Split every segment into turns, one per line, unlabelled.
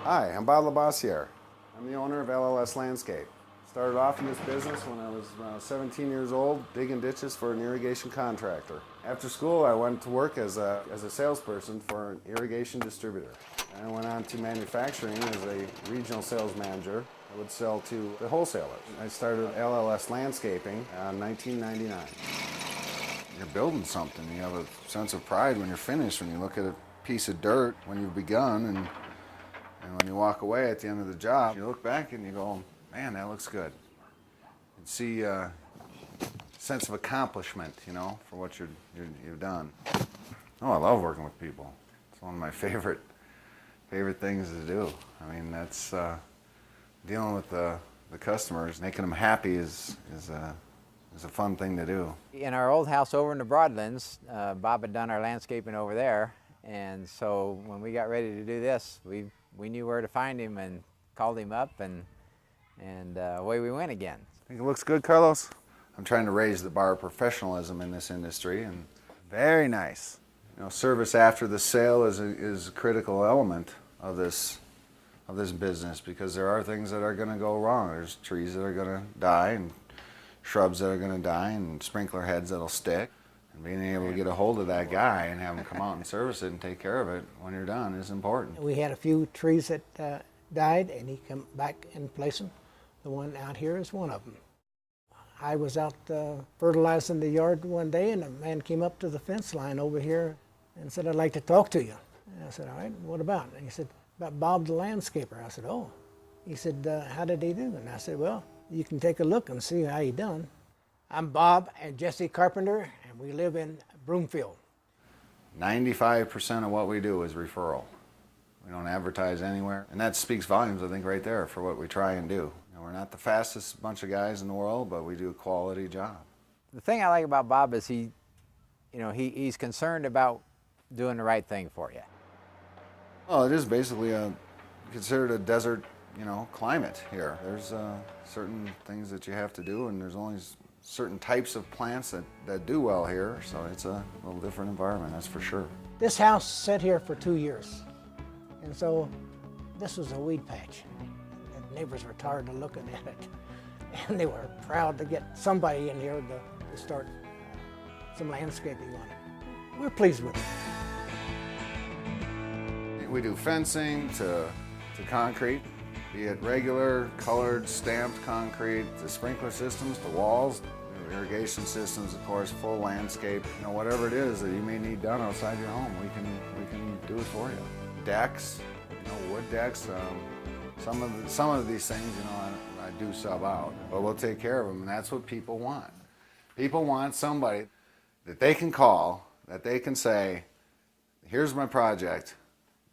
Hi, I'm Bob LaBossiere. I'm the owner of LLS Landscape. Started off in this business when I was 17 years old, digging ditches for an irrigation contractor. After school, I went to work as a salesperson for an irrigation distributor. And I went on to manufacturing as a regional sales manager. I would sell to the wholesalers. I started LLS Landscaping in 1999. You're building something. You have a sense of pride when you're finished, when you look at a piece of dirt when you've begun, and when you walk away at the end of the job, you look back and you go, man, that looks good. You see a sense of accomplishment, you know, for what you've done. Oh, I love working with people. It's one of my favorite things to do. I mean, that's dealing with the customers, making them happy is a fun thing to do.
In our old house over in the Broadlands, Bob had done our landscaping over there, and so when we got ready to do this, we knew where to find him and called him up, and away we went again.
Think it looks good, Carlos? I'm trying to raise the bar of professionalism in this industry, and very nice. You know, service after the sale is a critical element of this business, because there are things that are going to go wrong. There's trees that are going to die, and shrubs that are going to die, and sprinkler heads that'll stick. And being able to get a hold of that guy and have him come out and service it and take care of it when you're done is important.
We had a few trees that died, and he come back and place them. The one out here is one of them. I was out fertilizing the yard one day, and a man came up to the fence line over here and said, "I'd like to talk to you." And I said, "All right, what about?" And he said, "About Bob the landscaper." I said, "Oh." He said, "How did he do?" And I said, "Well, you can take a look and see how he done." I'm Bob and Jesse Carpenter, and we live in Broomfield.
95% of what we do is referral. We don't advertise anywhere, and that speaks volumes, I think, right there for what we try and do. You know, we're not the fastest bunch of guys in the world, but we do a quality job.
The thing I like about Bob is he's concerned about doing the right thing for you.
Well, it is basically considered a desert, climate here. There's certain things that you have to do, and there's only certain types of plants that do well here, so it's a little different environment, that's for sure.
This house sat here for 2 years, and so this was a weed patch. The neighbors were tired of looking at it, and they were proud to get somebody in here to start some landscaping on it. We're pleased with it.
We do fencing to concrete, be it regular, colored, stamped concrete, the sprinkler systems, the walls, irrigation systems, of course, full landscape. Whatever it is that you may need done outside your home, we can do it for you. Decks, wood decks. Some of these things, I do sub out, but we'll take care of them, and that's what people want. People want somebody that they can call, that they can say, "Here's my project,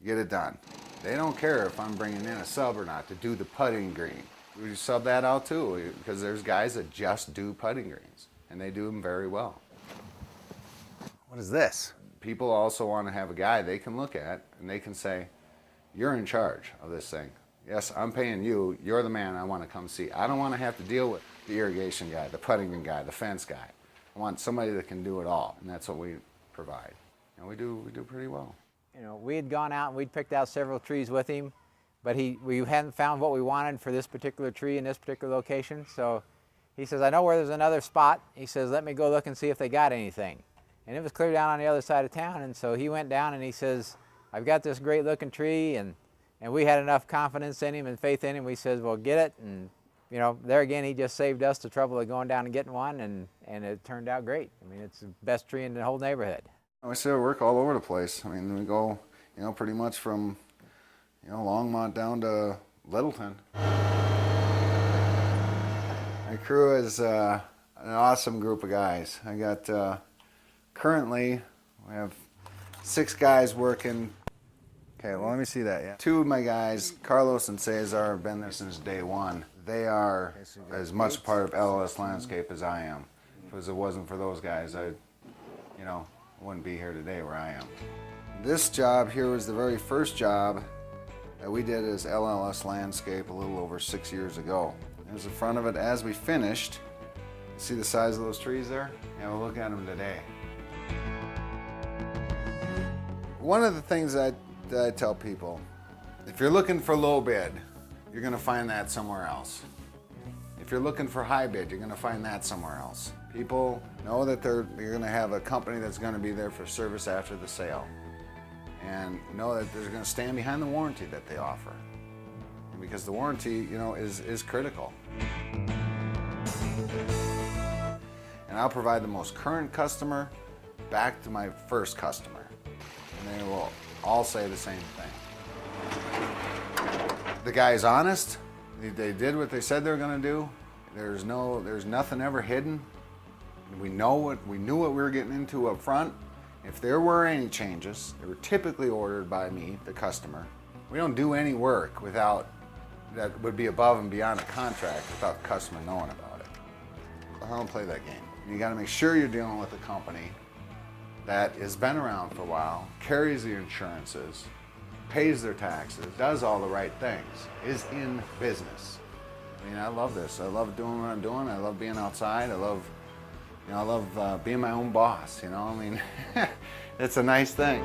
get it done." They don't care if I'm bringing in a sub or not to do the putting green. We sub that out too, because there's guys that just do putting greens, and they do them very well. What is this? People also want to have a guy they can look at, and they can say, "You're in charge of this thing. Yes, I'm paying you. You're the man I want to come see. I don't want to have to deal with the irrigation guy, the putting green guy, the fence guy. I want somebody that can do it all," and that's what we provide. And we do pretty well.
We had gone out and we'd picked out several trees with him, but we hadn't found what we wanted for this particular tree in this particular location. So he says, "I know where there's another spot." He says, "Let me go look and see if they got anything." And it was clear down on the other side of town, and so he went down and he says, "I've got this great looking tree," and we had enough confidence in him and faith in him. We says, "Well, get it." And there again, he just saved us the trouble of going down and getting one, and it turned out great. I mean, it's the best tree in the whole neighborhood.
We still work all over the place. I mean, we go, pretty much from, Longmont down to Littleton. My crew is an awesome group of guys. I got, currently, we have 6 guys working. Okay, well, let me see that, yeah. 2 of my guys, Carlos and Cesar, have been there since day one. They are as much part of LLS Landscape as I am. Because if it wasn't for those guys, I wouldn't be here today where I am. This job here was the very first job that we did as LLS Landscape a little over 6 years ago. There's the front of it as we finished. See the size of those trees there? Yeah, we'll look at them today. One of the things that I tell people, If you're looking for low bid, you're gonna find that somewhere else. If you're looking for high bid, you're gonna find that somewhere else. People know that you're gonna have a company that's gonna be there for service after the sale. And know that they're gonna stand behind the warranty that they offer. And because the warranty, you know, is critical. And I'll provide the most current customer back to my first customer. And they will all say the same thing. The guy's honest. They did what they said they were going to do. There's nothing ever hidden. We knew what we were getting into up front. If there were any changes, they were typically ordered by me, the customer. We don't do any work that would be above and beyond a contract without the customer knowing about it. I don't play that game. You got to make sure you're dealing with a company that has been around for a while, carries the insurances, pays their taxes, does all the right things, is in business. I mean, I love this. I love doing what I'm doing. I love being outside. I love being my own boss. You know, I mean, it's a nice thing.